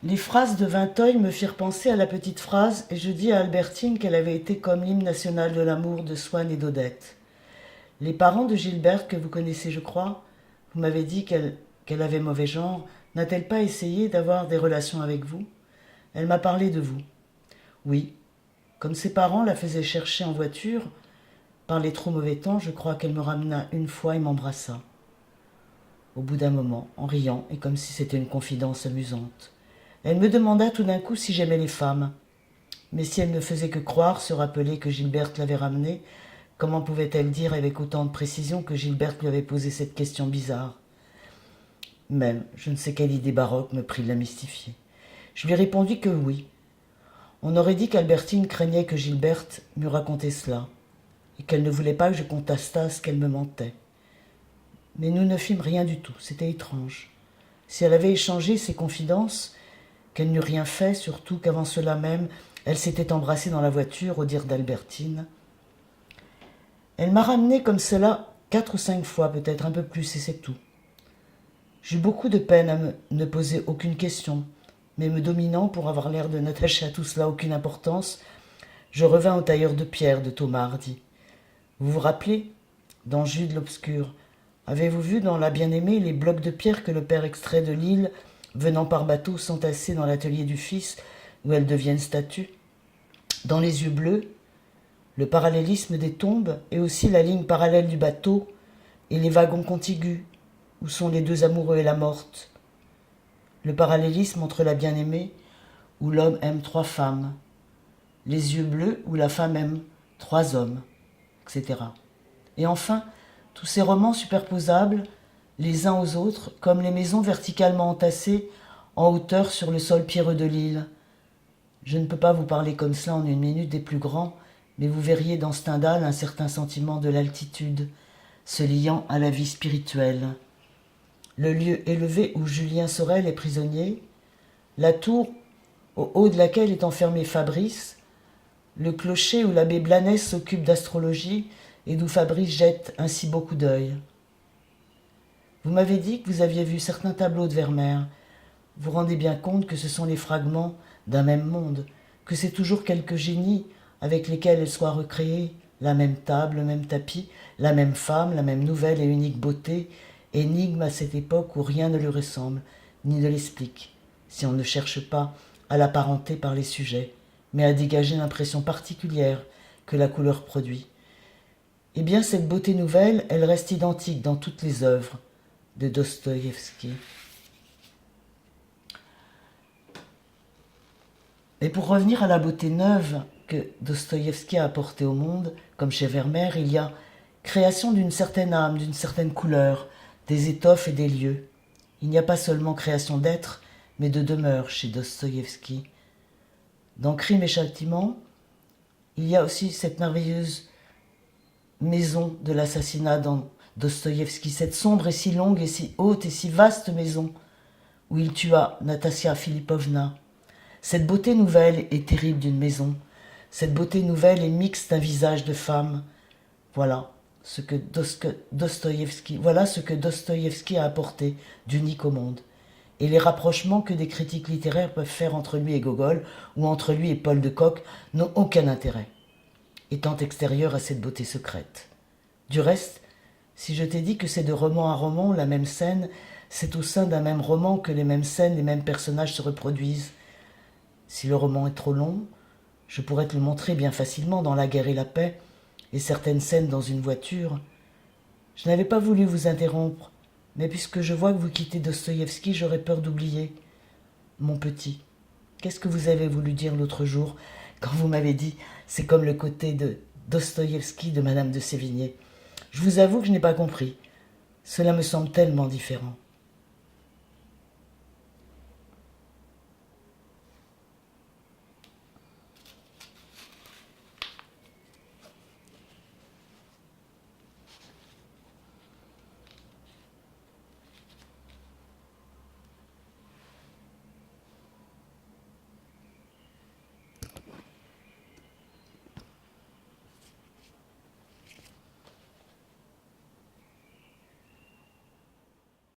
Les phrases de Vinteuil me firent penser à la petite phrase et je dis à Albertine qu'elle avait été comme l'hymne national de l'amour de Swann et d'Odette. Les parents de Gilberte, que vous connaissez je crois, vous m'avez dit qu'elle avait mauvais genre, n'a-t-elle pas essayé d'avoir des relations avec vous? Elle m'a parlé de vous. Oui, comme ses parents la faisaient chercher en voiture, par les trop mauvais temps, je crois qu'elle me ramena une fois et m'embrassa. Au bout d'un moment, en riant et comme si c'était une confidence amusante. Elle me demanda tout d'un coup si j'aimais les femmes. Mais si elle ne faisait que croire, se rappeler que Gilberte l'avait ramenée, comment pouvait-elle dire avec autant de précision que Gilberte lui avait posé cette question bizarre? Même, je ne sais quelle idée baroque me prit de la mystifier. Je lui répondis que oui. On aurait dit qu'Albertine craignait que Gilberte m'eût raconté cela, et qu'elle ne voulait pas que je contestasse qu'elle me mentait. Mais nous ne fîmes rien du tout, c'était étrange. Si elle avait échangé ses confidences, qu'elle n'eût rien fait, surtout qu'avant cela même, elle s'était embrassée dans la voiture, au dire d'Albertine. Elle m'a ramené comme cela 4 ou 5 fois, peut-être un peu plus, et c'est tout. J'eus beaucoup de peine à ne poser aucune question, mais me dominant pour avoir l'air de n'attacher à tout cela aucune importance, je revins au tailleur de pierre de Thomas Hardy. Vous vous rappelez, dans Jude l'Obscur, avez-vous vu dans La Bien-Aimée les blocs de pierre que le père extrait de l'île, venant par bateau s'entasser dans l'atelier du fils, où elles deviennent statues? Dans Les Yeux bleus, le parallélisme des tombes et aussi la ligne parallèle du bateau et les wagons contigus, où sont les deux amoureux et la morte. Le parallélisme entre la bien-aimée, où l'homme aime 3 femmes, les yeux bleus, où la femme aime 3 hommes, etc. Et enfin, tous ces romans superposables, les uns aux autres, comme les maisons verticalement entassées en hauteur sur le sol pierreux de l'île. Je ne peux pas vous parler comme cela en une minute des plus grands, mais vous verriez dans Stendhal un certain sentiment de l'altitude, se liant à la vie spirituelle. Le lieu élevé où Julien Sorel est prisonnier, la tour au haut de laquelle est enfermé Fabrice, le clocher où l'abbé Blanès s'occupe d'astrologie et d'où Fabrice jette ainsi beaucoup d'œil. Vous m'avez dit que vous aviez vu certains tableaux de Vermeer. Vous rendez bien compte que ce sont les fragments d'un même monde, que c'est toujours quelques génies avec lesquels elle soit recréée, la même table, le même tapis, la même femme, la même nouvelle et unique beauté, énigme à cette époque où rien ne lui ressemble, ni ne l'explique, si on ne cherche pas à l'apparenter par les sujets, mais à dégager l'impression particulière que la couleur produit. Eh bien, cette beauté nouvelle, elle reste identique dans toutes les œuvres de Dostoïevski. Et pour revenir à la beauté neuve que Dostoïevski a apportée au monde, comme chez Vermeer, il y a création d'une certaine âme, d'une certaine couleur, des étoffes et des lieux. Il n'y a pas seulement création d'être, mais de demeure chez Dostoïevski. Dans Crime et Châtiment, il y a aussi cette merveilleuse maison de l'assassinat dans Dostoïevski, cette sombre et si longue et si haute et si vaste maison où il tua Natassia Philippovna. Cette beauté nouvelle et terrible d'une maison, cette beauté nouvelle et mixte d'un visage de femme, voilà ce que Dostoïevski a apporté d'unique au monde, et les rapprochements que des critiques littéraires peuvent faire entre lui et Gogol, ou entre lui et Paul de Kock, n'ont aucun intérêt, étant extérieurs à cette beauté secrète. Du reste, si je t'ai dit que c'est de roman à roman la même scène, c'est au sein d'un même roman que les mêmes scènes, les mêmes personnages se reproduisent. Si le roman est trop long, je pourrais te le montrer bien facilement dans La guerre et la paix, et certaines scènes dans une voiture. Je n'avais pas voulu vous interrompre, mais puisque je vois que vous quittez Dostoïevski, j'aurais peur d'oublier. Mon petit, qu'est-ce que vous avez voulu dire l'autre jour, quand vous m'avez dit « c'est comme le côté de Dostoïevski de Madame de Sévigné ». Je vous avoue que je n'ai pas compris. Cela me semble tellement différent.